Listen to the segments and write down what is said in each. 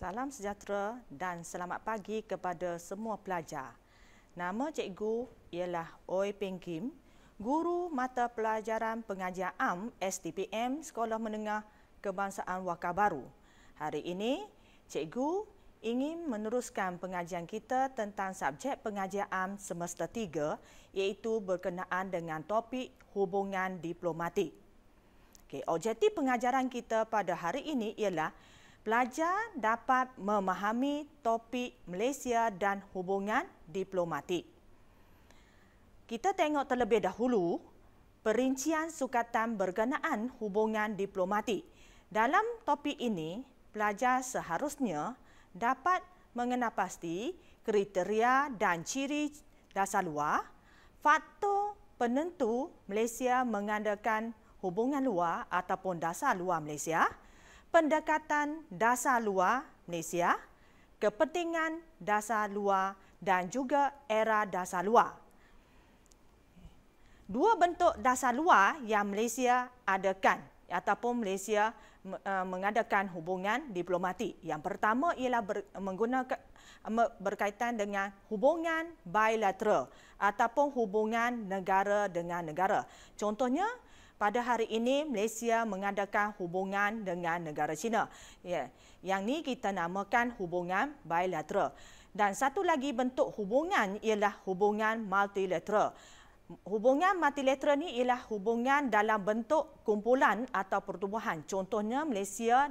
Salam sejahtera dan selamat pagi kepada semua pelajar. Nama cikgu ialah Oi Peng Kim, Guru Mata Pelajaran Pengajian Am STPM Sekolah Menengah Kebangsaan Waka Baru. Hari ini, cikgu ingin meneruskan pengajian kita tentang subjek pengajian am semester 3 iaitu berkenaan dengan topik hubungan diplomatik. Objektif pengajaran kita pada hari ini ialah pelajar dapat memahami topik Malaysia dan hubungan diplomatik. Kita tengok terlebih dahulu perincian sukatan berkenaan hubungan diplomatik. Dalam topik ini, pelajar seharusnya dapat mengenal pasti kriteria dan ciri dasar luar, faktor penentu Malaysia mengadakan hubungan luar ataupun dasar luar Malaysia, pendekatan dasar luar Malaysia, kepentingan dasar luar dan juga era dasar luar. Dua bentuk dasar luar yang Malaysia adakan ataupun Malaysia mengadakan hubungan diplomatik. Yang pertama ialah berkaitan dengan hubungan bilateral ataupun hubungan negara dengan negara. Contohnya, pada hari ini, Malaysia mengadakan hubungan dengan negara China. Yang ni kita namakan hubungan bilateral. Dan satu lagi bentuk hubungan ialah hubungan multilateral. Hubungan multilateral ni ialah hubungan dalam bentuk kumpulan atau pertubuhan. Contohnya, Malaysia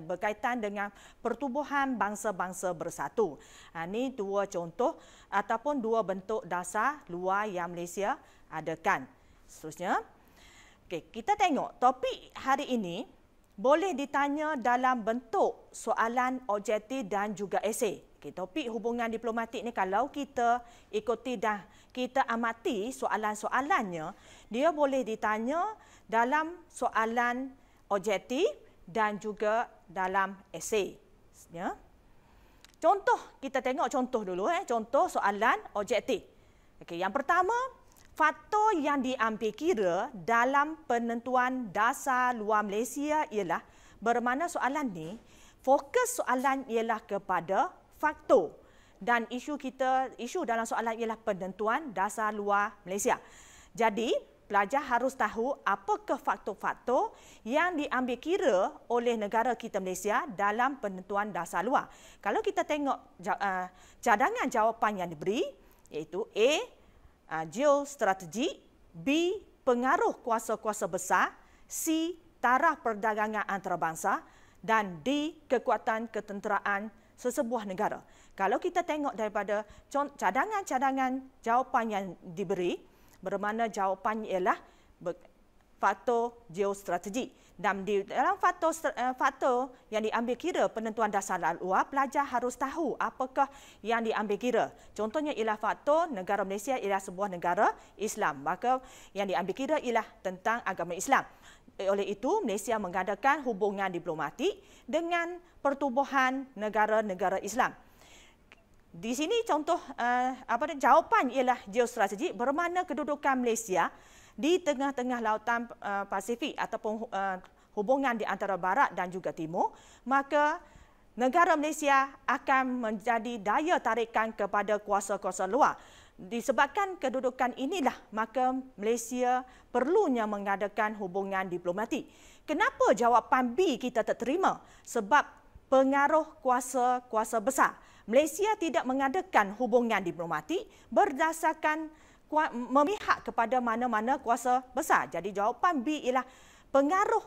berkaitan dengan pertubuhan bangsa-bangsa bersatu. Ini dua contoh ataupun dua bentuk dasar luar yang Malaysia adakan. Seterusnya, kita tengok topik hari ini boleh ditanya dalam bentuk soalan objektif dan juga esei. Topik hubungan diplomatik ni kalau kita ikuti dan kita amati soalan-soalannya, dia boleh ditanya dalam soalan objektif dan juga dalam esei. Contoh, kita tengok contoh dulu. Contoh soalan objektif. Yang pertama, faktor yang diambil kira dalam penentuan dasar luar Malaysia ialah, bermakna soalan ni, fokus soalan ialah kepada faktor dan isu dalam soalan ialah penentuan dasar luar Malaysia. Jadi, pelajar harus tahu apakah faktor-faktor yang diambil kira oleh negara kita Malaysia dalam penentuan dasar luar. Kalau kita tengok cadangan jawapan yang diberi, iaitu A, geostrategi, B, pengaruh kuasa-kuasa besar, C, taraf perdagangan antarabangsa dan D, kekuatan ketenteraan sesebuah negara. Kalau kita tengok daripada cadangan-cadangan jawapan yang diberi, bermakna jawapan ialah faktor geostrategi. Dan di dalam faktor yang diambil kira penentuan dasar luar, pelajar harus tahu apakah yang diambil kira. Contohnya ialah faktor negara Malaysia ialah sebuah negara Islam. Maka yang diambil kira ialah tentang agama Islam. Oleh itu, Malaysia mengadakan hubungan diplomatik dengan pertubuhan negara-negara Islam. Di sini contoh jawapan ialah geostrategi, bermakna kedudukan Malaysia di tengah-tengah lautan Pasifik ataupun hubungan di antara barat dan juga timur, maka negara Malaysia akan menjadi daya tarikan kepada kuasa-kuasa luar. Disebabkan kedudukan inilah, maka Malaysia perlunya mengadakan hubungan diplomatik. Kenapa jawapan B kita tak terima? Sebab pengaruh kuasa-kuasa besar. Malaysia tidak mengadakan hubungan diplomatik berdasarkan memihak kepada mana-mana kuasa besar. Jadi jawapan B ialah pengaruh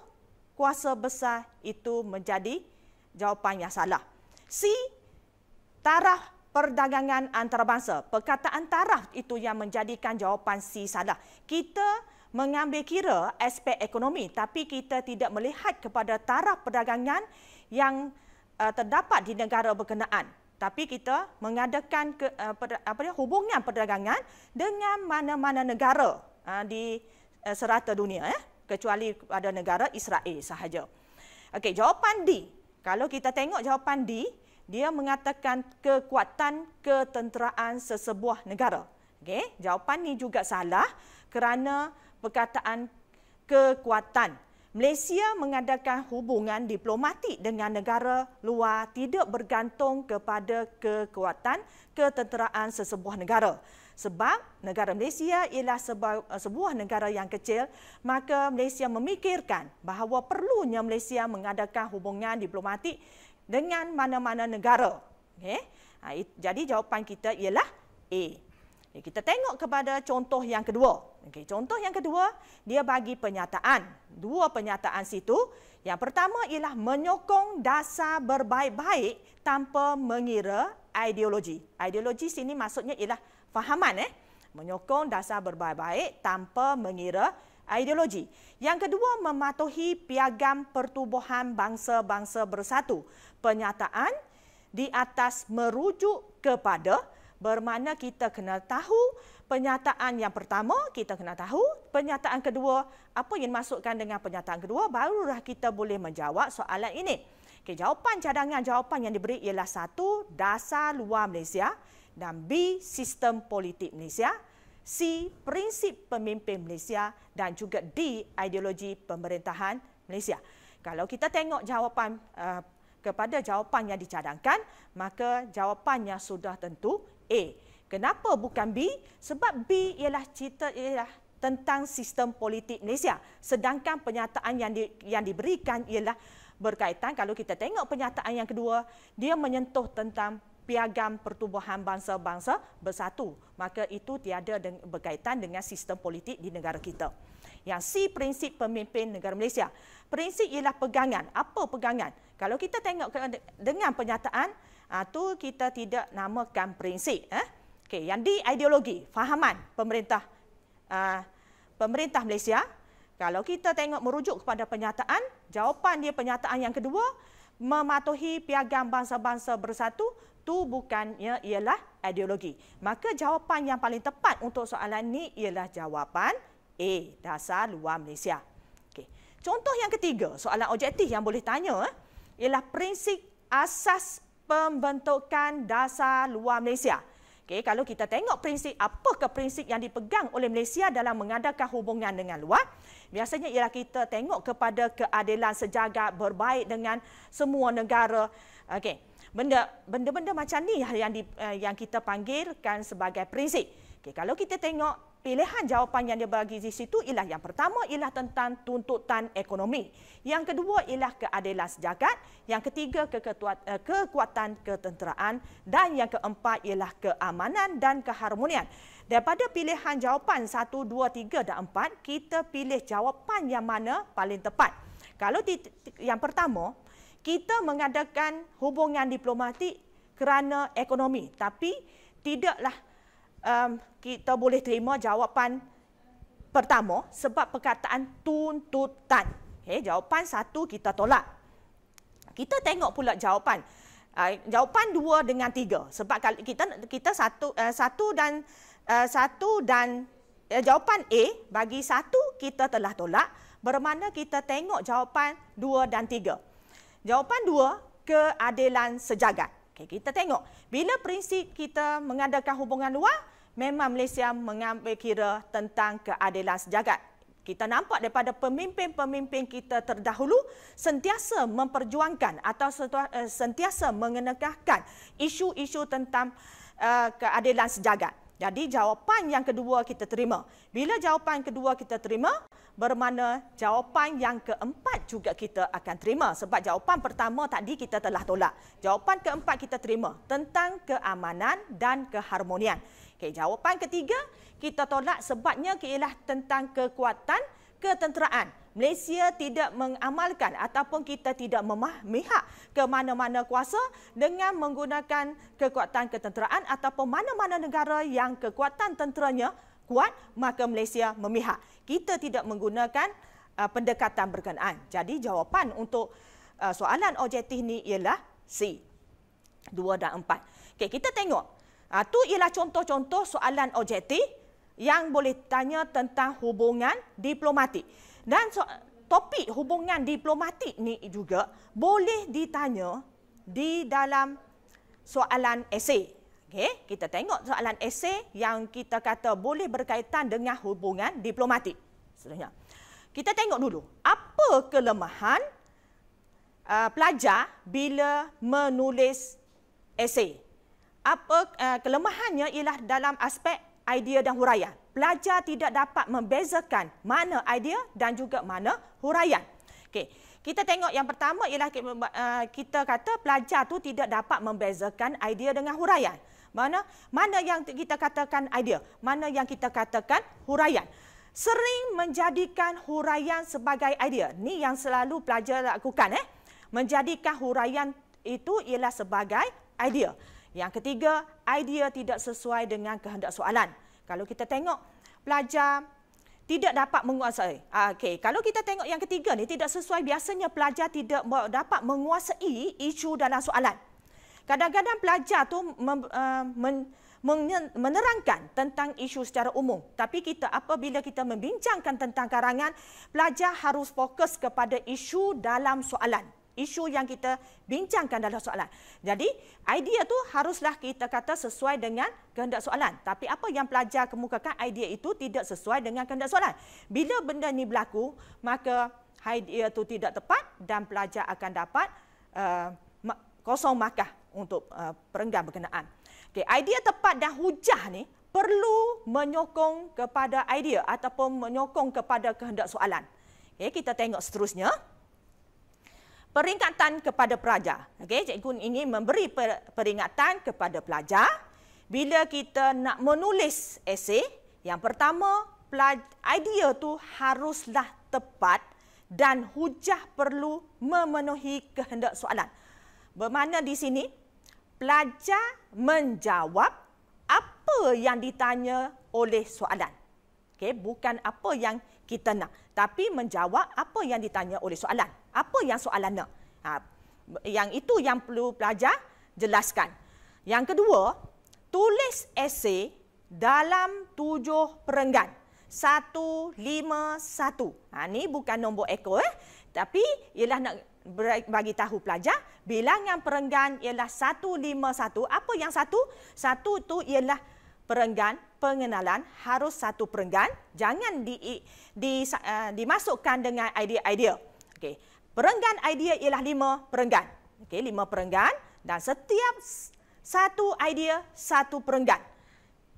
kuasa besar itu menjadi jawapan yang salah. C, taraf perdagangan antarabangsa. Perkataan taraf itu yang menjadikan jawapan C salah. Kita mengambil kira aspek ekonomi, tapi kita tidak melihat kepada taraf perdagangan yang terdapat di negara berkenaan. Tapi kita mengadakan hubungan perdagangan dengan mana-mana negara di serata dunia, kecuali pada negara Israel sahaja. Okey, jawapan D. Kalau kita tengok jawapan D, dia mengatakan kekuatan ketenteraan sesebuah negara. Okey, jawapan ni juga salah kerana perkataan kekuatan. Malaysia mengadakan hubungan diplomatik dengan negara luar tidak bergantung kepada kekuatan ketenteraan sesebuah negara. Sebab negara Malaysia ialah sebuah negara yang kecil, maka Malaysia memikirkan bahawa perlunya Malaysia mengadakan hubungan diplomatik dengan mana-mana negara. Okay? Jadi jawapan kita ialah A. Kita tengok kepada contoh yang kedua. Okay, contoh yang kedua, dia bagi pernyataan. Dua pernyataan situ. Yang pertama ialah menyokong dasar berbaik-baik tanpa mengira ideologi. Ideologi sini maksudnya ialah fahaman. Menyokong dasar berbaik-baik tanpa mengira ideologi. Yang kedua, mematuhi piagam pertubuhan bangsa-bangsa bersatu. Pernyataan di atas merujuk kepada, bermakna kita kena tahu pernyataan yang pertama, kita kena tahu pernyataan kedua. Apa yang dimaksudkan dengan pernyataan kedua, barulah kita boleh menjawab soalan ini. Okay, jawapan cadangan jawapan yang diberi ialah 1. Dasar luar Malaysia, dan B. Sistem politik Malaysia, C. Prinsip pemimpin Malaysia, dan juga D. Ideologi pemerintahan Malaysia. Kalau kita tengok jawapan kepada jawapan yang dicadangkan, maka jawapannya sudah tentu A. Kenapa bukan B? Sebab B ialah tentang sistem politik Malaysia. Sedangkan pernyataan yang diberikan ialah berkaitan, kalau kita tengok pernyataan yang kedua, dia menyentuh tentang piagam pertubuhan bangsa-bangsa bersatu. Maka itu tiada berkaitan dengan sistem politik di negara kita. Yang C, prinsip pemimpin negara Malaysia. Prinsip ialah pegangan. Apa pegangan? Kalau kita tengok dengan pernyataan, tu kita tidak namakan prinsip. Okay, yang D, ideologi, fahaman pemerintah Malaysia. Kalau kita tengok merujuk kepada pernyataan, jawapan dia pernyataan yang kedua, mematuhi piagam bangsa-bangsa bersatu, tu bukannya ialah ideologi. Maka jawapan yang paling tepat untuk soalan ini ialah jawapan A, dasar luar Malaysia. Okay. Contoh yang ketiga, soalan objektif yang boleh tanya ialah prinsip asas pembentukan dasar luar Malaysia. Okay, kalau kita tengok prinsip, apakah prinsip yang dipegang oleh Malaysia dalam mengadakan hubungan dengan luar? Biasanya ialah kita tengok kepada keadilan sejagat, berbaik dengan semua negara. Okay. Benda-benda macam ni yang kita panggilkan sebagai prinsip. Okay, kalau kita tengok pilihan jawapan yang dia bagi di situ ialah yang pertama ialah tentang tuntutan ekonomi. Yang kedua ialah keadilan sejagat. Yang ketiga kekuatan ketenteraan. Dan yang keempat ialah keamanan dan keharmonian. Daripada pilihan jawapan 1, 2, 3 dan 4, kita pilih jawapan yang mana paling tepat. Kalau yang pertama, kita mengadakan hubungan diplomatik kerana ekonomi. Tapi tidaklah kita boleh terima jawapan pertama sebab perkataan tuntutan. Okay, jawapan 1 kita tolak. Kita tengok pula jawapan. Jawapan 2 dengan 3. Sebab kita jawapan A bagi 1 kita telah tolak. Bermakna kita tengok jawapan 2 dan 3. Jawapan 2, keadilan sejagat. Okay, kita tengok, bila prinsip kita mengadakan hubungan luar, memang Malaysia mengambil kira tentang keadilan sejagat. Kita nampak daripada pemimpin-pemimpin kita terdahulu sentiasa memperjuangkan atau sentiasa mengenegahkan isu-isu tentang keadilan sejagat. Jadi jawapan yang kedua kita terima. Bila jawapan kedua kita terima, bermakna jawapan yang keempat juga kita akan terima. Sebab jawapan pertama tadi kita telah tolak. Jawapan keempat kita terima tentang keamanan dan keharmonian. Okay, jawapan ketiga kita tolak sebabnya ialah tentang kekuatan ketenteraan. Malaysia tidak mengamalkan ataupun kita tidak memihak ke mana-mana kuasa dengan menggunakan kekuatan ketenteraan ataupun mana-mana negara yang kekuatan tenteranya kuat, maka Malaysia memihak. Kita tidak menggunakan pendekatan berkenaan. Jadi jawapan untuk soalan objektif ini ialah C, 2 dan 4. Okay, kita tengok. Itu ialah contoh-contoh soalan objektif yang boleh tanya tentang hubungan diplomatik. Dan topik hubungan diplomatik ni juga boleh ditanya di dalam soalan esei. Okay? Kita tengok soalan esei yang kita kata boleh berkaitan dengan hubungan diplomatik. Seterusnya, kita tengok dulu, apa apa kelemahan pelajar bila menulis esei? Apa kelemahannya ialah dalam aspek idea dan huraian. Pelajar tidak dapat membezakan mana idea dan juga mana huraian. Okey, kita tengok yang pertama ialah kita kata pelajar tu tidak dapat membezakan idea dengan huraian. Mana yang kita katakan idea, mana yang kita katakan huraian. Sering menjadikan huraian sebagai idea. Ni yang selalu pelajar lakukan. Menjadikan huraian itu ialah sebagai idea. Yang ketiga, idea tidak sesuai dengan kehendak soalan. Kalau kita tengok, pelajar tidak dapat menguasai. Okey, kalau kita tengok yang ketiga ni tidak sesuai, biasanya pelajar tidak dapat menguasai isu dalam soalan. Kadang-kadang pelajar tu menerangkan tentang isu secara umum. Tapi apabila kita membincangkan tentang karangan, pelajar harus fokus kepada isu dalam soalan. Isu yang kita bincangkan dalam soalan. Jadi, idea tu haruslah kita kata sesuai dengan kehendak soalan. Tapi apa yang pelajar kemukakan, idea itu tidak sesuai dengan kehendak soalan. Bila benda ni berlaku, maka idea tu tidak tepat dan pelajar akan dapat kosong markah untuk perenggan berkenaan. Okay, idea tepat dan hujah ni perlu menyokong kepada idea ataupun menyokong kepada kehendak soalan. Okay, kita tengok seterusnya. Peringatan kepada pelajar. Okay, cikgu ingin memberi peringatan kepada pelajar bila kita nak menulis esei. Yang pertama, idea tu haruslah tepat dan hujah perlu memenuhi kehendak soalan. Bermakna di sini, pelajar menjawab apa yang ditanya oleh soalan. Okay, bukan apa yang kita nak, tapi menjawab apa yang ditanya oleh soalan. Apa yang soalan nak? Yang itu yang perlu pelajar jelaskan. Yang kedua, tulis esei dalam 7 perenggan. 1, 5, 1. Ini bukan nombor ekor, tapi ialah nak bagi tahu pelajar bilangan perenggan ialah 151. Apa yang satu? Satu tu ialah perenggan, pengenalan, harus satu perenggan. Jangan dimasukkan dengan idea-idea. Okey. Perenggan idea ialah 5 perenggan. Okey, 5 perenggan dan setiap satu idea satu perenggan.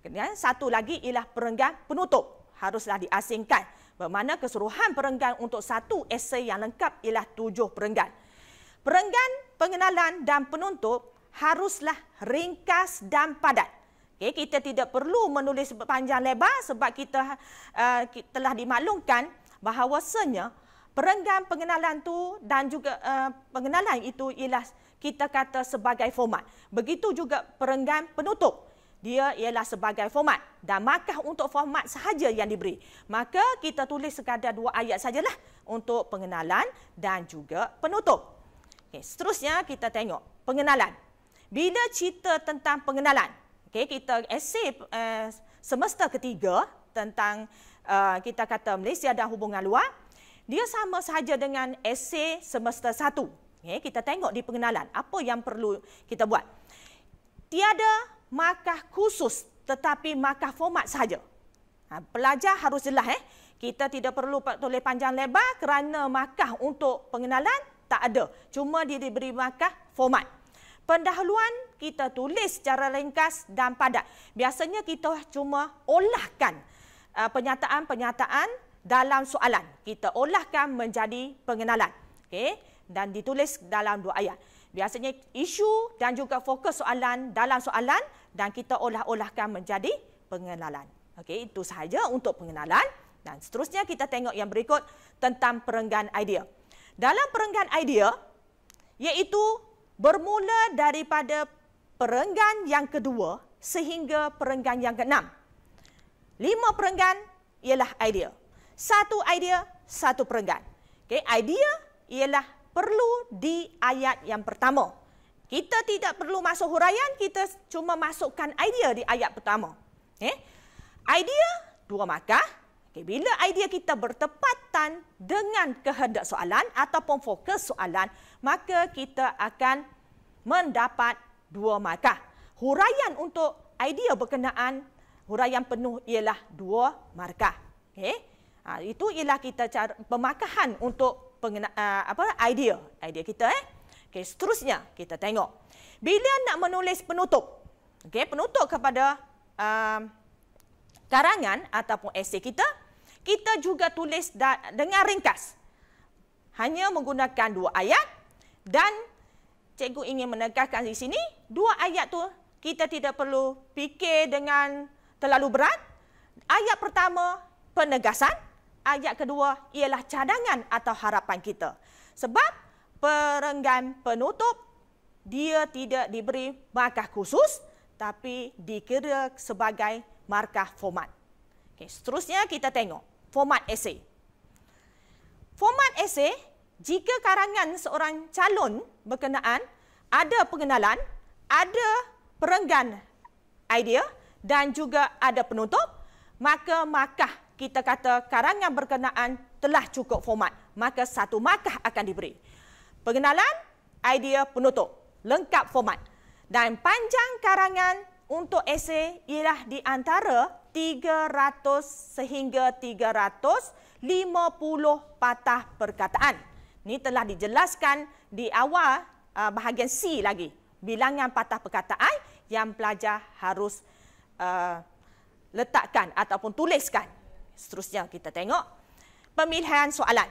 Kemudian satu lagi ialah perenggan penutup. Haruslah diasingkan. Bermakna keseluruhan perenggan untuk satu esei yang lengkap ialah 7 perenggan. Perenggan, pengenalan dan penutup haruslah ringkas dan padat. Okay, kita tidak perlu menulis panjang lebar sebab kita telah dimaklumkan bahawasanya perenggan pengenalan tu dan juga pengenalan itu ialah kita kata sebagai format. Begitu juga perenggan penutup. Dia ialah sebagai format dan markah untuk format sahaja yang diberi. Maka kita tulis sekadar 2 ayat sajalah untuk pengenalan dan juga penutup. Okay, seterusnya kita tengok pengenalan. Bila cerita tentang pengenalan, okay, kita esei semester ketiga tentang kita kata Malaysia dan hubungan luar, dia sama sahaja dengan esei semester 1. Okay, kita tengok di pengenalan, apa yang perlu kita buat. Tiada markah khusus tetapi markah format sahaja. Pelajar harus jelas. Kita tidak perlu tulis panjang lebar kerana markah untuk pengenalan tak ada. Cuma dia diberi markah format. Pendahuluan kita tulis secara ringkas dan padat. Biasanya kita cuma olahkan penyataan-penyataan dalam soalan. Kita olahkan menjadi pengenalan. Okay? Dan ditulis dalam 2 ayat. Biasanya isu dan juga fokus soalan dalam soalan dan kita olah-olahkan menjadi pengenalan. Okey, itu sahaja untuk pengenalan. Dan seterusnya kita tengok yang berikut tentang perenggan idea. Dalam perenggan idea, iaitu bermula daripada perenggan yang kedua sehingga perenggan yang ke-6. 5 perenggan ialah idea. 1 idea, 1 perenggan. Okey, idea ialah perlu di ayat yang pertama. Kita tidak perlu masuk huraian, kita cuma masukkan idea di ayat pertama. Idea 2 markah. Bila idea kita bertepatan dengan kehendak soalan ataupun fokus soalan, maka kita akan mendapat 2 markah. Huraian untuk idea berkenaan, huraian penuh ialah 2 markah. Itu ialah kita cara pemarkahan untuk idea kita. Okey, seterusnya kita tengok. Bila nak menulis penutup, okey, penutup kepada karangan ataupun esei kita juga tulis dengan ringkas. Hanya menggunakan 2 ayat dan cikgu ingin menekankan di sini 2 ayat tu kita tidak perlu fikir dengan terlalu berat. Ayat pertama penegasan, ayat kedua ialah cadangan atau harapan kita. Sebab perenggan penutup dia tidak diberi markah khusus tapi dikira sebagai markah format. Okey, seterusnya kita tengok format esei. Format esei, jika karangan seorang calon berkenaan ada pengenalan, ada perenggan idea dan juga ada penutup, maka markah kita kata karangan berkenaan telah cukup format. Maka 1 markah akan diberi. Pengenalan, idea, penutup. Lengkap format. Dan panjang karangan untuk esei ialah di antara 300 sehingga 350 patah perkataan. Ini telah dijelaskan di awal bahagian C lagi. Bilangan patah perkataan yang pelajar harus letakkan ataupun tuliskan. Seterusnya kita tengok pemilihan soalan.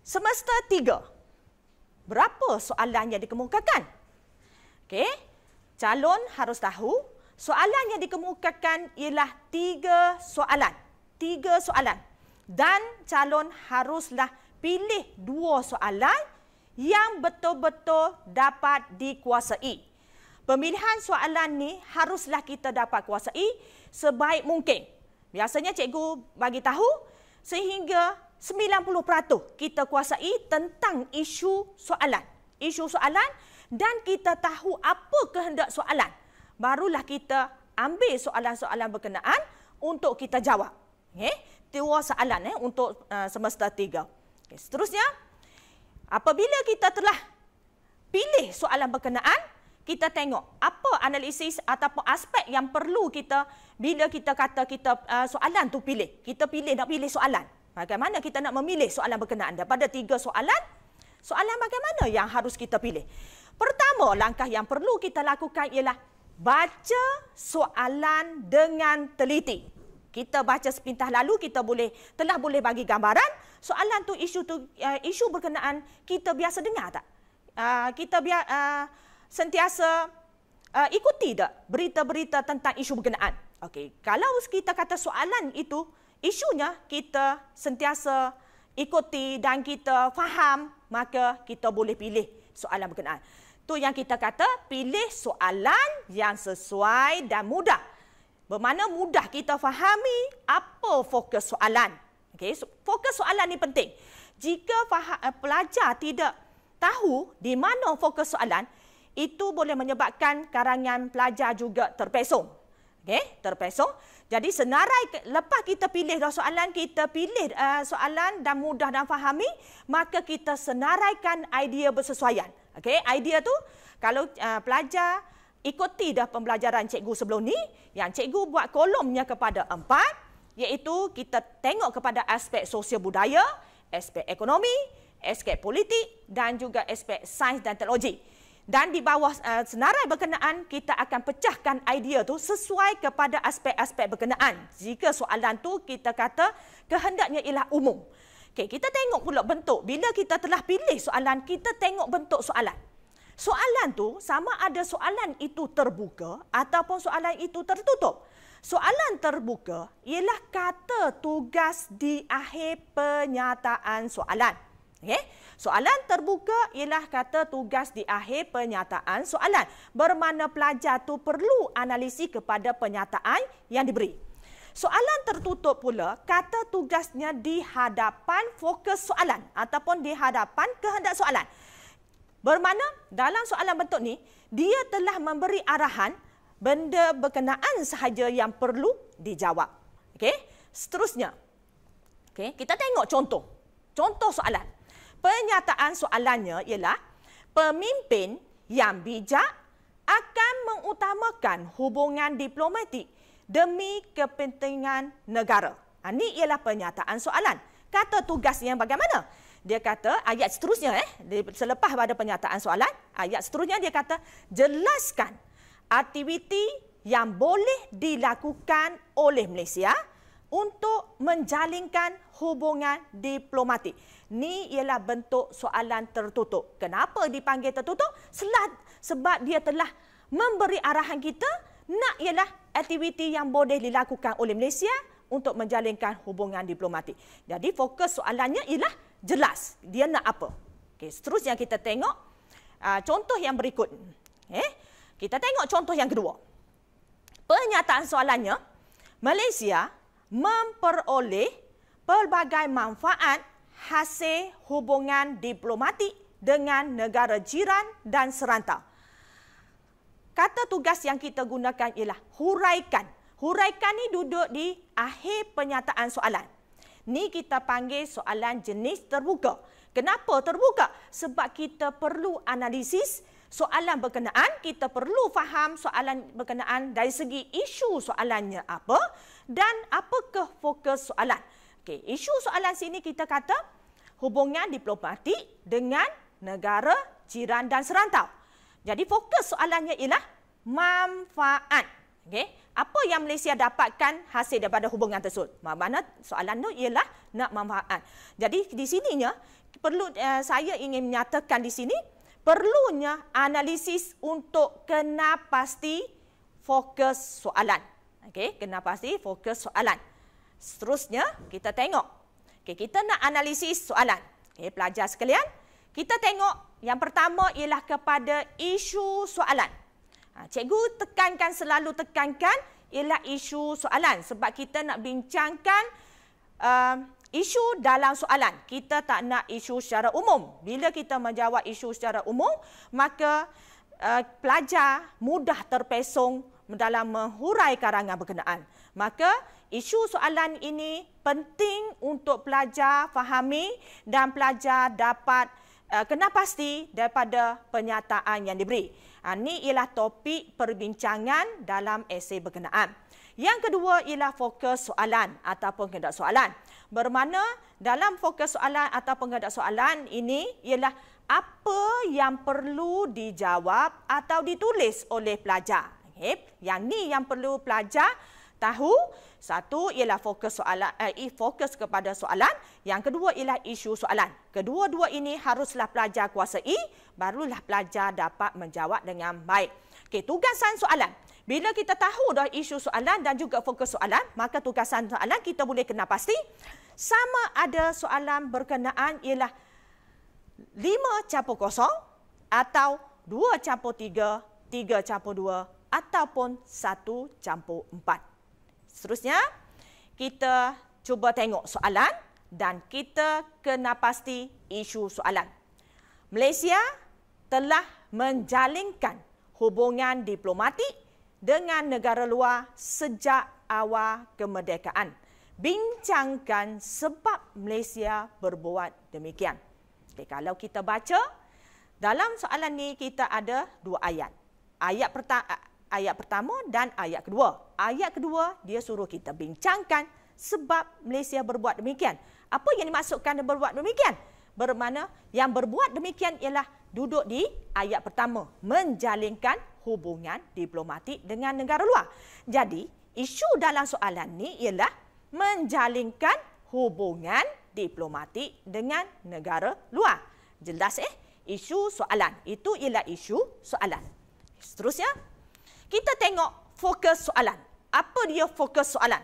Semester 3. Berapa soalan yang dikemukakan? Okey, calon harus tahu soalan yang dikemukakan ialah 3 soalan. 3 soalan. Dan calon haruslah pilih 2 soalan yang betul-betul dapat dikuasai. Pemilihan soalan ni haruslah kita dapat kuasai sebaik mungkin. Biasanya cikgu bagi tahu sehingga 90% kita kuasai tentang isu soalan. Isu soalan dan kita tahu apa kehendak soalan. Barulah kita ambil soalan-soalan berkenaan untuk kita jawab. Okay? 2 soalan untuk semester 3. Okay, seterusnya, apabila kita telah pilih soalan berkenaan, kita tengok apa analisis ataupun aspek yang perlu kita bila kita kata kita soalan tu pilih. Kita nak pilih soalan. Bagaimana kita nak memilih soalan berkenaan daripada 3 soalan? Soalan bagaimana yang harus kita pilih? Pertama, langkah yang perlu kita lakukan ialah baca soalan dengan teliti. Kita baca sepintas lalu kita telah boleh bagi gambaran soalan tu isu berkenaan kita biasa dengar tak? Kita sentiasa ikuti tak berita-berita tentang isu berkenaan. Okey, kalau kita kata soalan itu isunya kita sentiasa ikuti dan kita faham, maka kita boleh pilih soalan berkenaan. Tu yang kita kata pilih soalan yang sesuai dan mudah. Bermakna mudah kita fahami apa fokus soalan. Okey, fokus soalan ni penting. Jika pelajar tidak tahu di mana fokus soalan, itu boleh menyebabkan karangan pelajar juga terpesong. Okey, terpesong. Jadi senarai lepas kita pilih soalan, kita pilih soalan dan mudah dan fahami, maka kita senaraikan idea bersesuaian. Okey, idea tu kalau pelajar ikuti dah pembelajaran cikgu sebelum ni, yang cikgu buat kolomnya kepada 4, iaitu kita tengok kepada aspek sosial budaya, aspek ekonomi, aspek politik dan juga aspek sains dan teknologi. Dan di bawah senarai berkenaan, kita akan pecahkan idea tu sesuai kepada aspek-aspek berkenaan. Jika soalan tu kita kata kehendaknya ialah umum. Okey, kita tengok pula bentuk. Bila kita telah pilih soalan, kita tengok bentuk soalan. Soalan tu sama ada soalan itu terbuka ataupun soalan itu tertutup. Soalan terbuka ialah kata tugas di akhir penyataan soalan. Okay? Soalan terbuka ialah kata tugas di akhir penyataan soalan. Bermakna pelajar tu perlu analisis kepada penyataan yang diberi. Soalan tertutup pula kata tugasnya di hadapan fokus soalan ataupun di hadapan kehendak soalan. Bermakna dalam soalan bentuk ni, dia telah memberi arahan benda berkenaan sahaja yang perlu dijawab. Okey, seterusnya. Okey, kita tengok contoh. Contoh soalan. Penyataan soalannya ialah pemimpin yang bijak akan mengutamakan hubungan diplomatik demi kepentingan negara. Ini ialah penyataan soalan. Kata tugasnya bagaimana? Dia kata ayat seterusnya selepas pada penyataan soalan, ayat seterusnya dia kata jelaskan aktiviti yang boleh dilakukan oleh Malaysia untuk menjalinkan hubungan diplomatik. Ni ialah bentuk soalan tertutup. Kenapa dipanggil tertutup? Sebab dia telah memberi arahan kita nak ialah aktiviti yang boleh dilakukan oleh Malaysia untuk menjalinkan hubungan diplomatik. Jadi fokus soalannya ialah jelas. Dia nak apa? Okey, seterusnya kita tengok contoh yang berikut. Kita tengok contoh yang kedua. Pernyataan soalannya, Malaysia memperoleh pelbagai manfaat hasil hubungan diplomatik dengan negara jiran dan serantau. Kata tugas yang kita gunakan ialah huraikan. Huraikan ni duduk di akhir pernyataan soalan. Ni kita panggil soalan jenis terbuka. Kenapa terbuka? Sebab kita perlu analisis soalan berkenaan, kita perlu faham soalan berkenaan dari segi isu soalannya apa dan apakah fokus soalan. Okey, isu soalan sini kita kata hubungan diplomatik dengan negara jiran dan serantau. Jadi fokus soalannya ialah manfaat. Okey, apa yang Malaysia dapatkan hasil daripada hubungan tersebut? Mana soalan tu ialah nak manfaat. Jadi di sininya perlu saya ingin menyatakan di sini perlunya analisis untuk kena pasti fokus soalan. Okey, kena pasti fokus soalan. Seterusnya kita tengok. Okey, kita nak analisis soalan. Okey, pelajar sekalian, kita tengok yang pertama ialah kepada isu soalan. Cikgu selalu tekankan ialah isu soalan sebab kita nak bincangkan isu dalam soalan. Kita tak nak isu secara umum. Bila kita menjawab isu secara umum, maka pelajar mudah terpesong dalam menghurai karangan berkenaan. Maka isu soalan ini penting untuk pelajar fahami dan pelajar dapat kena pasti daripada pernyataan yang diberi. Ini ialah topik perbincangan dalam esei berkenaan. Yang kedua ialah fokus soalan ataupun kehendak soalan. Bermakna dalam fokus soalan ataupun kehendak soalan ini ialah apa yang perlu dijawab atau ditulis oleh pelajar. Yang ni yang perlu pelajar tahu. Satu ialah fokus soalan, fokus kepada soalan. Yang kedua ialah isu soalan. Kedua-dua ini haruslah pelajar kuasai, barulah pelajar dapat menjawab dengan baik. Okey, tugasan soalan. Bila kita tahu dah isu soalan dan juga fokus soalan, maka tugasan soalan kita boleh kena pasti sama ada soalan berkenaan ialah 5-0 atau 2-3, 3-2 ataupun 1-4. Seterusnya, kita cuba tengok soalan dan kita kena pasti isu soalan. Malaysia telah menjalinkan hubungan diplomatik dengan negara luar sejak awal kemerdekaan. Bincangkan sebab Malaysia berbuat demikian. Okay, kalau kita baca, dalam soalan ni kita ada dua ayat. Ayat pertama dan ayat kedua. Ayat kedua, dia suruh kita bincangkan sebab Malaysia berbuat demikian. Apa yang dimaksudkan dengan berbuat demikian? Bermakna yang berbuat demikian ialah duduk di ayat pertama, menjalinkan hubungan diplomatik dengan negara luar. Jadi, isu dalam soalan ni ialah menjalinkan hubungan diplomatik dengan negara luar. Jelas isu soalan. Itu ialah isu soalan. Seterusnya, kita tengok fokus soalan. Apa dia fokus soalan?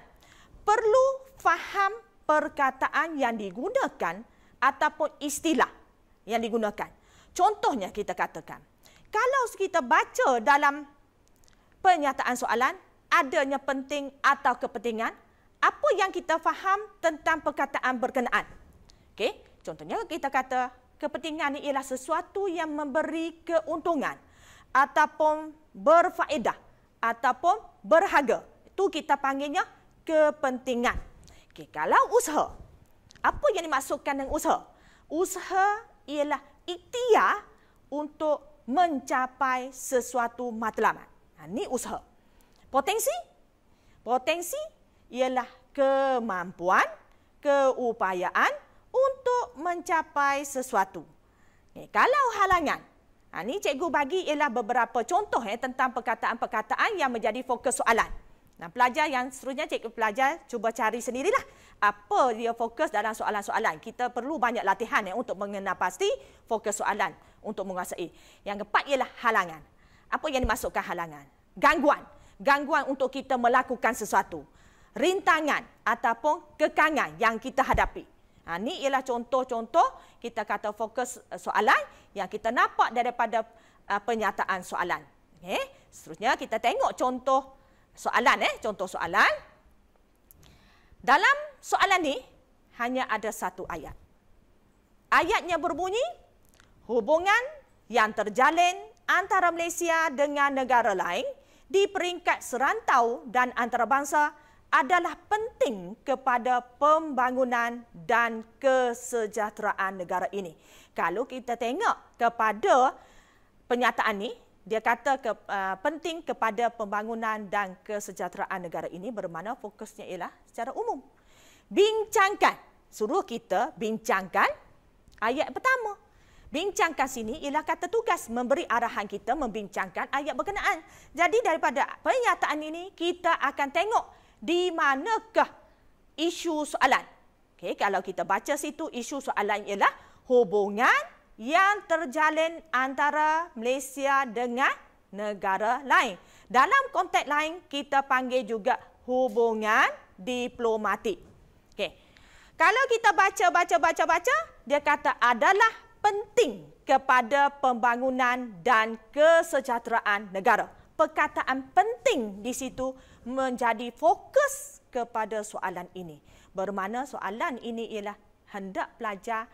Perlu faham perkataan yang digunakan ataupun istilah yang digunakan. Contohnya kita katakan, kalau kita baca dalam pernyataan soalan, adanya penting atau kepentingan, apa yang kita faham tentang perkataan berkenaan? Okey, contohnya kita kata kepentingan ini ialah sesuatu yang memberi keuntungan ataupun berfaedah ataupun berharga. Itu kita panggilnya kepentingan. Okey, kalau usaha, apa yang dimaksudkan dengan usaha? Usaha ialah ikhtiar untuk mencapai sesuatu matlamat. Ini usaha. Potensi? Potensi ialah kemampuan keupayaan untuk mencapai sesuatu. Kalau halangan, ini cikgu bagi ialah beberapa contoh tentang perkataan-perkataan yang menjadi fokus soalan. Pelajar yang seterusnya cikgu pelajar cuba cari sendirilah apa dia fokus dalam soalan-soalan. Kita perlu banyak latihan untuk mengenal pasti fokus soalan untuk menguasai. Yang keempat ialah halangan. Apa yang dimasukkan halangan? Gangguan. Gangguan untuk kita melakukan sesuatu. Rintangan ataupun kekangan yang kita hadapi. Ini ialah contoh-contoh kita kata fokus soalan yang kita nampak daripada penyataan soalan. Seterusnya kita tengok contoh soalan. Contoh soalan. Dalam soalan ni hanya ada satu ayat. Ayatnya berbunyi, hubungan yang terjalin antara Malaysia dengan negara lain di peringkat serantau dan antarabangsa adalah penting kepada pembangunan dan kesejahteraan negara ini. Kalau kita tengok kepada pernyataan ini, dia kata penting kepada pembangunan dan kesejahteraan negara ini, bermakna fokusnya ialah secara umum. Bincangkan, suruh kita bincangkan ayat pertama. Bincangkan sini ialah kata tugas, memberi arahan kita membincangkan ayat berkenaan. Jadi daripada pernyataan ini, kita akan tengok di manakah isu soalan. Kalau kita baca situ, isu soalan ialah hubungan yang terjalin antara Malaysia dengan negara lain. Dalam konteks lain, kita panggil juga hubungan diplomatik. Kalau kita baca, dia kata adalah penting kepada pembangunan dan kesejahteraan negara. Perkataan penting di situ menjadi fokus kepada soalan ini. Bermakna soalan ini ialah hendak pelajar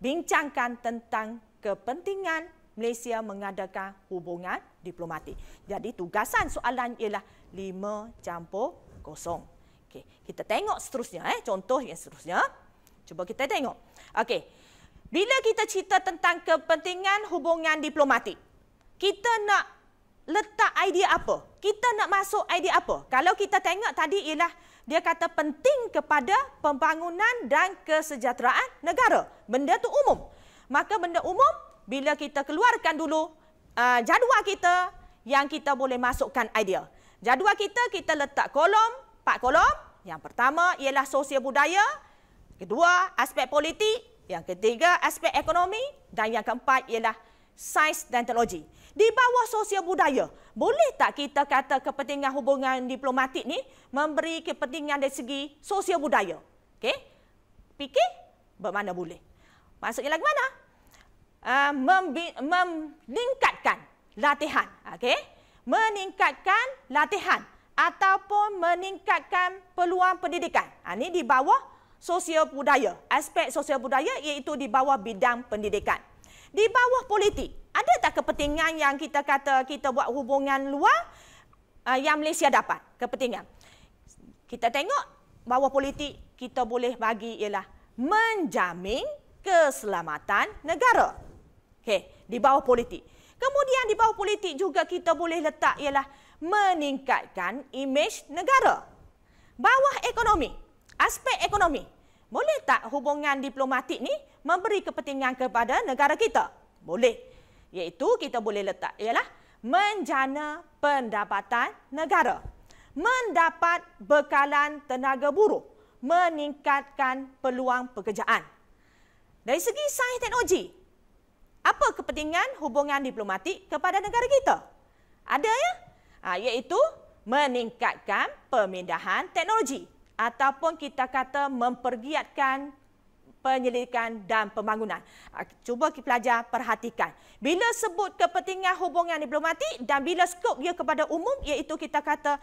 bincangkan tentang kepentingan Malaysia mengadakan hubungan diplomatik. Jadi tugasan soalan ialah 5-0. Kita tengok seterusnya. Contoh yang seterusnya. Cuba kita tengok. Bila kita cerita tentang kepentingan hubungan diplomatik, kita nak letak idea apa? Kita nak masuk idea apa? Kalau kita tengok tadi ialah dia kata penting kepada pembangunan dan kesejahteraan negara. Benda tu umum. Maka benda umum, bila kita keluarkan dulu jadual kita, yang kita boleh masukkan idea. Jadual kita letak kolom, 4 kolom. Yang pertama ialah sosial budaya. Kedua, aspek politik. Yang ketiga, aspek ekonomi. Dan yang keempat ialah sains dan teknologi. Di bawah sosial budaya, boleh tak kita kata kepentingan hubungan diplomatik ni memberi kepentingan dari segi sosial budaya? Fikir? Bermakna boleh. Maksudnya lagi mana? Meningkatkan latihan. Meningkatkan latihan ataupun meningkatkan peluang pendidikan. Ini di bawah sosial budaya. Aspek sosial budaya iaitu di bawah bidang pendidikan. Di bawah politik, ada tak kepentingan yang kita kata kita buat hubungan luar yang Malaysia dapat? Kepentingan. Kita tengok bawah politik, kita boleh bagi ialah menjamin keselamatan negara. Di bawah politik. Kemudian di bawah politik juga kita boleh letak ialah meningkatkan imej negara. Bawah ekonomi, aspek ekonomi. Boleh tak hubungan diplomatik ni memberi kepentingan kepada negara kita? Boleh. Iaitu kita boleh letak ialah menjana pendapatan negara. Mendapat bekalan tenaga buruh. Meningkatkan peluang pekerjaan. Dari segi sains teknologi, apa kepentingan hubungan diplomatik kepada negara kita? Ada ya? Iaitu meningkatkan pemindahan teknologi. Ataupun kita kata mempergiatkan penyelidikan dan pembangunan. Cuba kita pelajar perhatikan. Bila sebut kepentingan hubungan diplomatik dan bila skop dia kepada umum, iaitu kita kata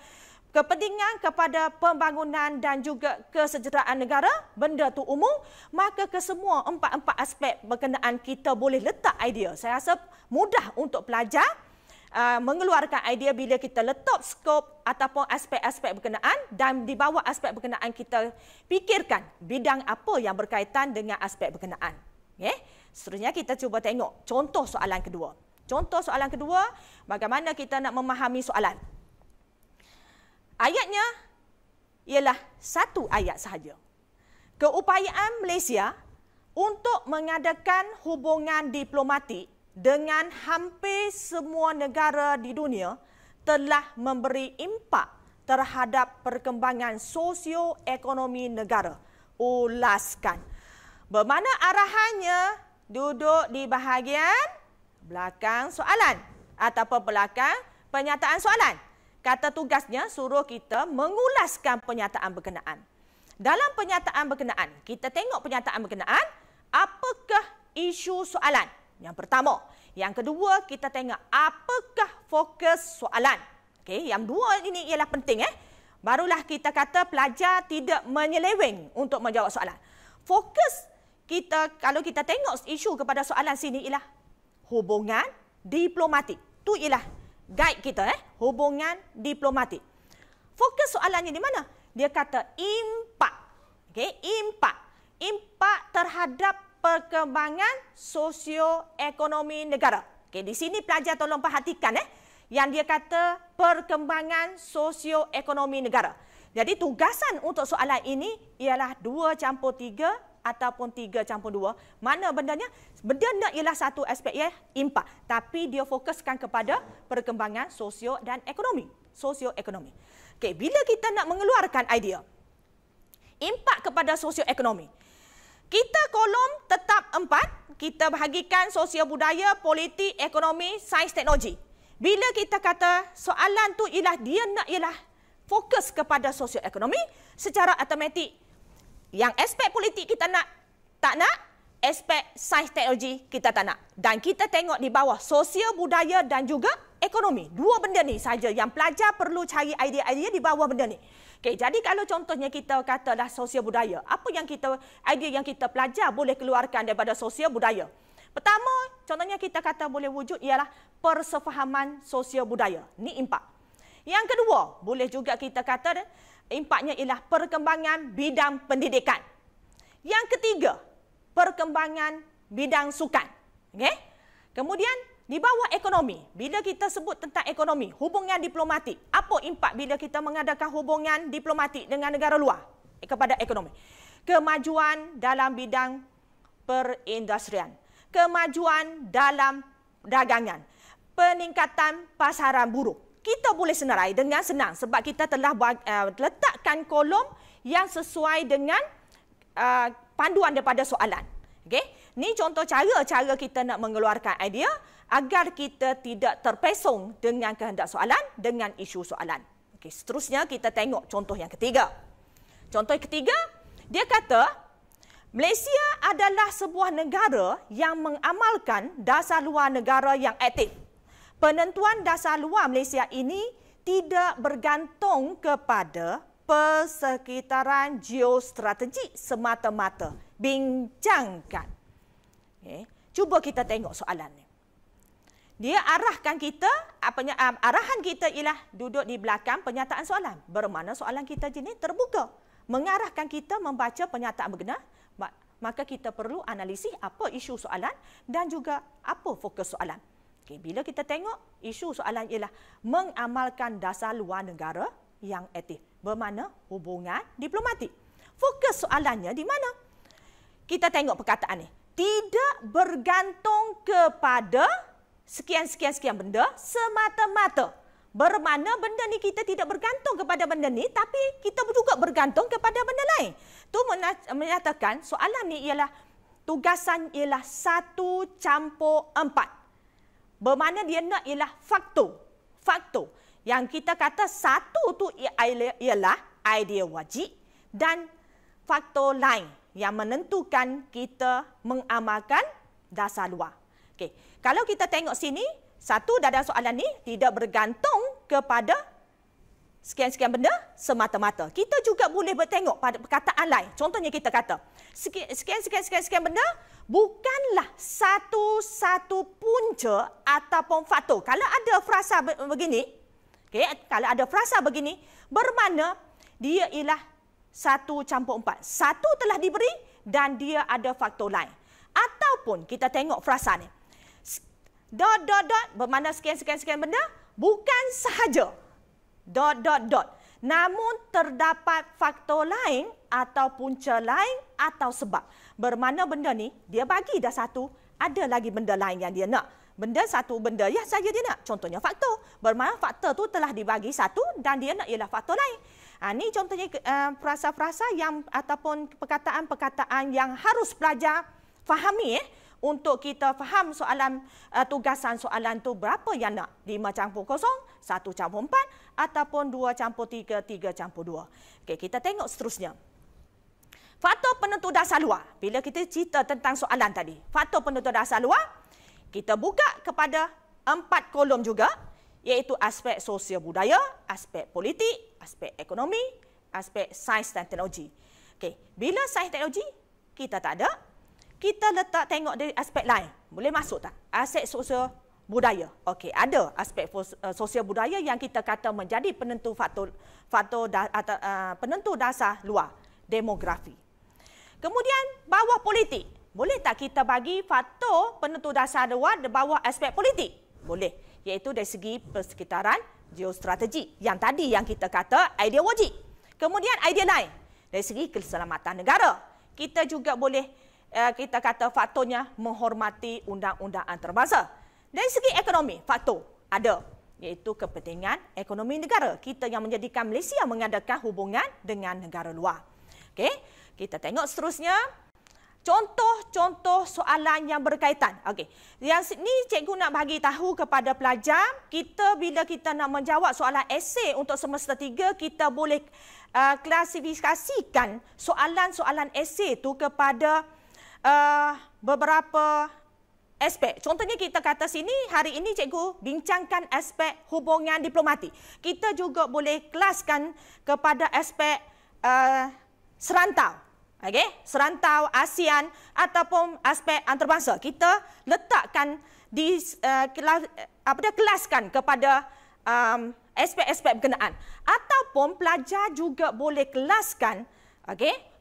kepentingan kepada pembangunan dan juga kesejahteraan negara, benda tu umum, maka kesemua empat-empat aspek berkenaan kita boleh letak idea. Saya rasa mudah untuk pelajar mengeluarkan idea bila kita letak skop ataupun aspek-aspek berkenaan dan di bawah aspek berkenaan kita fikirkan bidang apa yang berkaitan dengan aspek berkenaan. Seterusnya kita cuba tengok contoh soalan kedua. Contoh soalan kedua, bagaimana kita nak memahami soalan. Ayatnya ialah satu ayat sahaja. keupayaan Malaysia untuk mengadakan hubungan diplomatik dengan hampir semua negara di dunia telah memberi impak terhadap perkembangan sosioekonomi negara. Ulaskan. Bermana arahannya duduk di bahagian belakang soalan ataupun belakang penyataan soalan. Kata tugasnya suruh kita mengulaskan penyataan berkenaan. Dalam penyataan berkenaan, kita tengok penyataan berkenaan, apakah isu soalan? Yang pertama. Yang kedua, kita tengok apakah fokus soalan. Okey, yang dua ini ialah penting. Barulah kita kata pelajar tidak menyeleweng untuk menjawab soalan. Fokus kita, kalau kita tengok isu kepada soalan sini ialah hubungan diplomatik. Itu ialah guide kita, hubungan diplomatik. Fokus soalannya di mana? Dia kata impak. Okey, impak. Impak terhadap perkembangan sosioekonomi negara. Okey, di sini pelajar tolong perhatikan yang dia kata perkembangan sosioekonomi negara. Jadi tugasan untuk soalan ini ialah 2+3 ataupun 3+2. Mana bendanya? Bendanya ialah satu aspek impak, tapi dia fokuskan kepada perkembangan sosio dan ekonomi. Sosioekonomi. Okey, bila kita nak mengeluarkan idea impak kepada sosioekonomi, kita kolom tetap 4, kita bahagikan sosial budaya, politik, ekonomi, sains, teknologi. Bila kita kata soalan tu ialah dia nak ialah fokus kepada sosioekonomi, secara automatik yang aspek politik kita nak tak nak, aspek sains teknologi kita tak nak. Dan kita tengok di bawah sosial budaya dan juga ekonomi. Dua benda ni saja yang pelajar perlu cari idea-idea di bawah benda ni. Okey, jadi kalau contohnya kita katalah sosial budaya, apa yang idea yang kita pelajar boleh keluarkan daripada sosial budaya? Pertama, contohnya kita kata boleh wujud ialah persefahaman sosial budaya. Ni impak. Yang kedua, boleh juga kita kata impaknya ialah perkembangan bidang pendidikan. Yang ketiga, perkembangan bidang sukan. Okey? Kemudian di bawah ekonomi, bila kita sebut tentang ekonomi, hubungan diplomatik, apa impak bila kita mengadakan hubungan diplomatik dengan negara luar kepada ekonomi? Kemajuan dalam bidang perindustrian, kemajuan dalam dagangan, peningkatan pasaran buruh. Kita boleh senarai dengan senang sebab kita telah letakkan kolom yang sesuai dengan panduan daripada soalan. Okey, ni contoh cara kita nak mengeluarkan idea agar kita tidak terpesong dengan kehendak soalan, dengan isu soalan. Okey, seterusnya kita tengok contoh yang ketiga. Contoh yang ketiga, dia kata Malaysia adalah sebuah negara yang mengamalkan dasar luar negara yang aktif. Penentuan dasar luar Malaysia ini tidak bergantung kepada persekitaran geostrategik semata-mata. Bincangkan. Okay. Cuba kita tengok soalan ni. Dia arahkan kita, arahan kita ialah duduk di belakang penyataan soalan. Bermakna soalan kita jenis terbuka. Mengarahkan kita membaca penyataan berkenaan, maka kita perlu analisis apa isu soalan dan juga apa fokus soalan. Okay, bila kita tengok isu soalan ialah mengamalkan dasar luar negara yang aktif. Bermakna hubungan diplomatik. Fokus soalannya di mana? Kita tengok perkataan ni. Tidak bergantung kepada sekian benda semata-mata. Bermakna benda ni kita tidak bergantung kepada benda ni, tapi kita juga bergantung kepada benda lain. Itu menyatakan soalan ni ialah tugasan ialah 1+4. Bermakna dia nak ialah faktor. Yang kita kata satu tu ialah idea wajib dan faktor lain yang menentukan kita mengamalkan dasar luar. Okey, kalau kita tengok sini, satu dalam soalan ni tidak bergantung kepada sekian benda semata-mata. Kita juga boleh bertengok pada perkataan lain. Contohnya kita kata, sekian benda bukanlah satu punca ataupun faktor. Kalau ada frasa begini, kalau ada frasa begini, bermakna dia ialah 1+4. Satu telah diberi dan dia ada faktor lain. Ataupun kita tengok frasa ni. ... bermakna sekian benda bukan sahaja ... namun terdapat faktor lain atau punca lain atau sebab. Bermakna benda ni dia bagi dah satu, ada lagi benda lain yang dia nak. Benda satu benda ya saja dia nak. Contohnya faktor. Bermakna faktor tu telah dibagi satu dan dia nak ialah faktor lain. Ini contohnya frasa-frasa yang ataupun perkataan-perkataan yang harus pelajar fahami untuk kita faham soalan tugasan soalan tu berapa yang nak. 5+0, 1+4 ataupun 2+3, 3+2. Okey, kita tengok seterusnya. Faktor penentu dasar luar. Bila kita cerita tentang soalan tadi, faktor penentu dasar luar, kita buka kepada 4 kolom juga, iaitu aspek sosial budaya, aspek politik, aspek ekonomi, aspek sains dan teknologi. Okey, bila sains teknologi kita tak ada, kita letak tengok dari aspek lain. Boleh masuk tak? Aspek sosial budaya. Okey, ada aspek sosial budaya yang kita kata menjadi penentu penentu dasar luar, demografi. Kemudian bawah politik. Boleh tak kita bagi faktor penentu dasar luar di bawah aspek politik? Boleh. Iaitu dari segi persekitaran geostrategi. Yang tadi yang kita kata ideologi. Kemudian idea lain. Dari segi keselamatan negara. Kita juga boleh kita kata faktornya menghormati undang-undang antarabangsa. Dari segi ekonomi, faktor ada. Iaitu kepentingan ekonomi negara. Kita yang menjadikan Malaysia mengadakan hubungan dengan negara luar. Okey, kita tengok seterusnya. Contoh-contoh soalan yang berkaitan. Okey, yang ni cikgu nak bagi tahu kepada pelajar, kita bila kita nak menjawab soalan esei untuk semester 3, kita boleh klasifikasikan soalan-soalan esei itu kepada beberapa aspek. Contohnya kita kata sini, hari ini cikgu bincangkan aspek hubungan diplomatik. Kita juga boleh kelaskan kepada aspek serantau. Okey, serantau ASEAN ataupun aspek antarabangsa. Kita letakkan di kelaskan kepada aspek-aspek berkenaan. Ataupun pelajar juga boleh kelaskan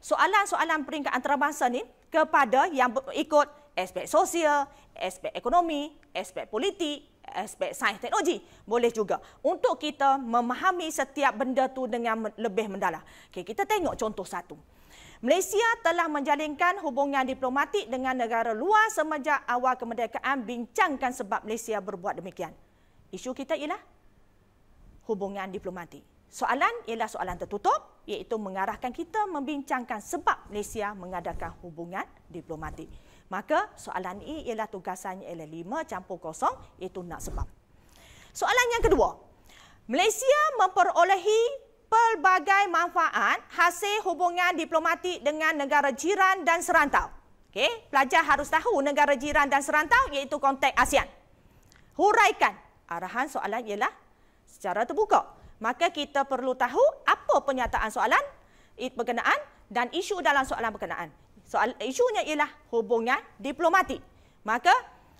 soalan-soalan peringkat antarabangsa ni kepada yang ikut aspek sosial, aspek ekonomi, aspek politik, aspek sains teknologi. Boleh juga untuk kita memahami setiap benda tu dengan lebih mendalam. Okey, kita tengok contoh satu. Malaysia telah menjalinkan hubungan diplomatik dengan negara luar semenjak awal kemerdekaan. Bincangkan sebab Malaysia berbuat demikian. Isu kita ialah hubungan diplomatik. Soalan ialah soalan tertutup, iaitu mengarahkan kita membincangkan sebab Malaysia mengadakan hubungan diplomatik. Maka soalan ini ialah tugasannya ialah 5+0, iaitu nak sebab. Soalan yang kedua. Malaysia memperolehi pelbagai manfaat hasil hubungan diplomatik dengan negara jiran dan serantau. Okey, pelajar harus tahu negara jiran dan serantau iaitu konteks ASEAN. Huraikan. Arahan soalan ialah secara terbuka. Maka kita perlu tahu apa penyataan soalan berkenaan dan isu dalam soalan berkenaan. Isunya ialah hubungan diplomatik. Maka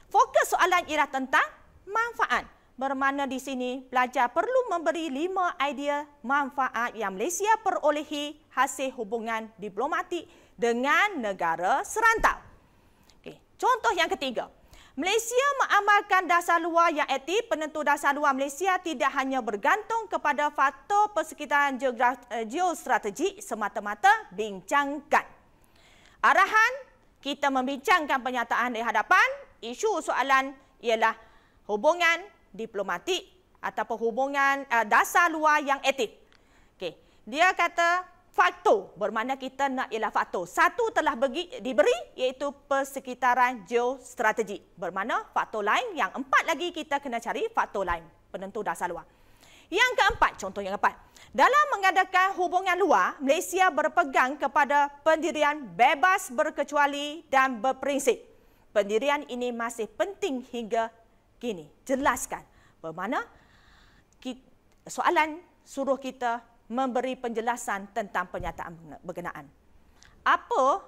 fokus soalan ialah tentang manfaat. Bermakna di sini pelajar perlu memberi 5 idea manfaat yang Malaysia perolehi hasil hubungan diplomatik dengan negara serantau. Okey, contoh yang ketiga. Malaysia mengamalkan dasar luar yang aktif. Penentu dasar luar Malaysia tidak hanya bergantung kepada faktor persekitaran geostrategi semata-mata. Bincangkan. Arahan kita membincangkan pernyataan di hadapan. Isu soalan ialah hubungan diplomatik ataupun hubungan dasar luar yang aktif. Okey, dia kata faktor, bermakna kita nak ialah faktor. Satu telah diberi iaitu persekitaran geostrategi. Bermakna faktor lain, yang 4 lagi kita kena cari faktor lain, penentu dasar luar. Yang keempat, contoh yang keempat. Dalam mengadakan hubungan luar, Malaysia berpegang kepada pendirian bebas berkecuali dan berprinsip. Pendirian ini masih penting hingga kini. Jelaskan. Bermakna soalan suruh kita memberi penjelasan tentang pernyataan berkenaan. Apa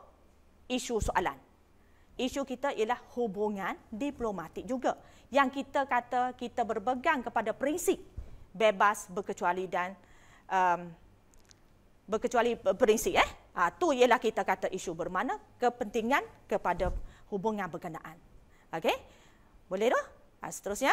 isu soalan? Isu kita ialah hubungan diplomatik juga. Yang kita kata kita berpegang kepada prinsip bebas berkecuali dan berkecuali prinsip. Itu ialah kita kata isu, bermakna kepentingan kepada hubungan berkenaan. Okey? Boleh tu? Seterusnya.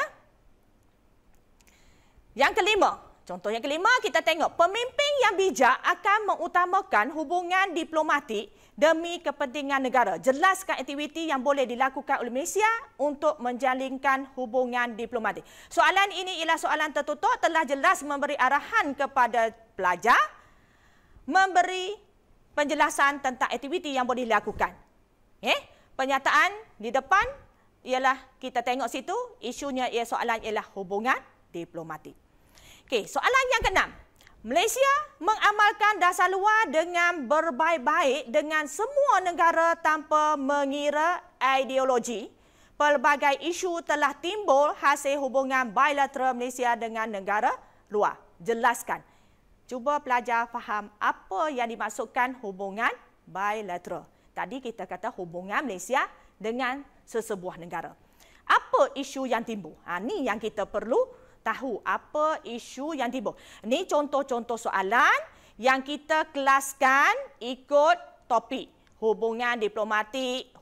Yang kelima, Contoh yang kelima, kita tengok pemimpin yang bijak akan mengutamakan hubungan diplomatik demi kepentingan negara. Jelaskan aktiviti yang boleh dilakukan oleh Malaysia untuk menjalinkan hubungan diplomatik. Soalan ini ialah soalan tertutup, telah jelas memberi arahan kepada pelajar, memberi penjelasan tentang aktiviti yang boleh dilakukan. Pernyataan di depan ialah kita tengok situ, isunya soalan ialah hubungan diplomatik. Okey, soalan yang keenam. Malaysia mengamalkan dasar luar dengan berbaik-baik dengan semua negara tanpa mengira ideologi. Pelbagai isu telah timbul hasil hubungan bilateral Malaysia dengan negara luar. Jelaskan. Cuba pelajar faham apa yang dimaksudkan hubungan bilateral. Tadi kita kata hubungan Malaysia dengan sesebuah negara. Apa isu yang timbul? Ini yang kita perlu tahu, apa isu yang timbul. Ini contoh-contoh soalan yang kita kelaskan ikut topik. Hubungan diplomatik,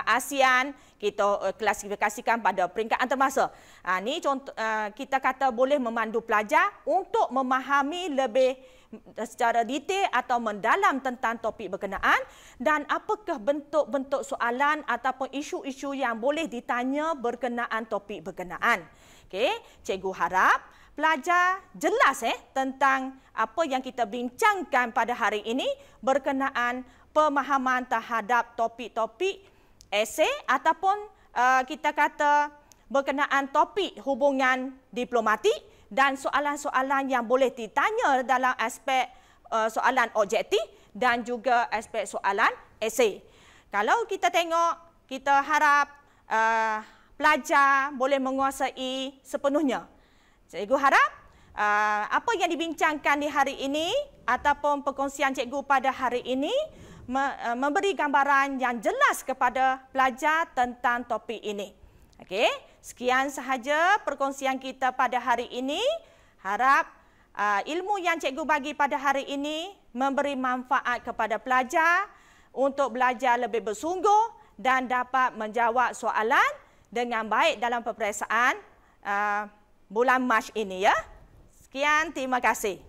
ASEAN, kita klasifikasikan pada peringkat antarabangsa. Ini contoh, kita kata boleh memandu pelajar untuk memahami lebih secara detail atau mendalam tentang topik berkenaan dan apakah bentuk-bentuk soalan ataupun isu-isu yang boleh ditanya berkenaan topik berkenaan. Okey, cikgu harap pelajar jelas tentang apa yang kita bincangkan pada hari ini berkenaan pemahaman terhadap topik-topik esei ataupun kita kata berkenaan topik hubungan diplomatik dan soalan-soalan yang boleh ditanya dalam aspek soalan objektif dan juga aspek soalan esei. Kalau kita tengok, kita harap pelajar boleh menguasai sepenuhnya. Cikgu harap apa yang dibincangkan di hari ini ataupun perkongsian cikgu pada hari ini memberi gambaran yang jelas kepada pelajar tentang topik ini. Okey, sekian sahaja perkongsian kita pada hari ini. Harap ilmu yang cikgu bagi pada hari ini memberi manfaat kepada pelajar untuk belajar lebih bersungguh dan dapat menjawab soalan dengan baik dalam peperiksaan bulan Mac ini ya. Sekian, terima kasih.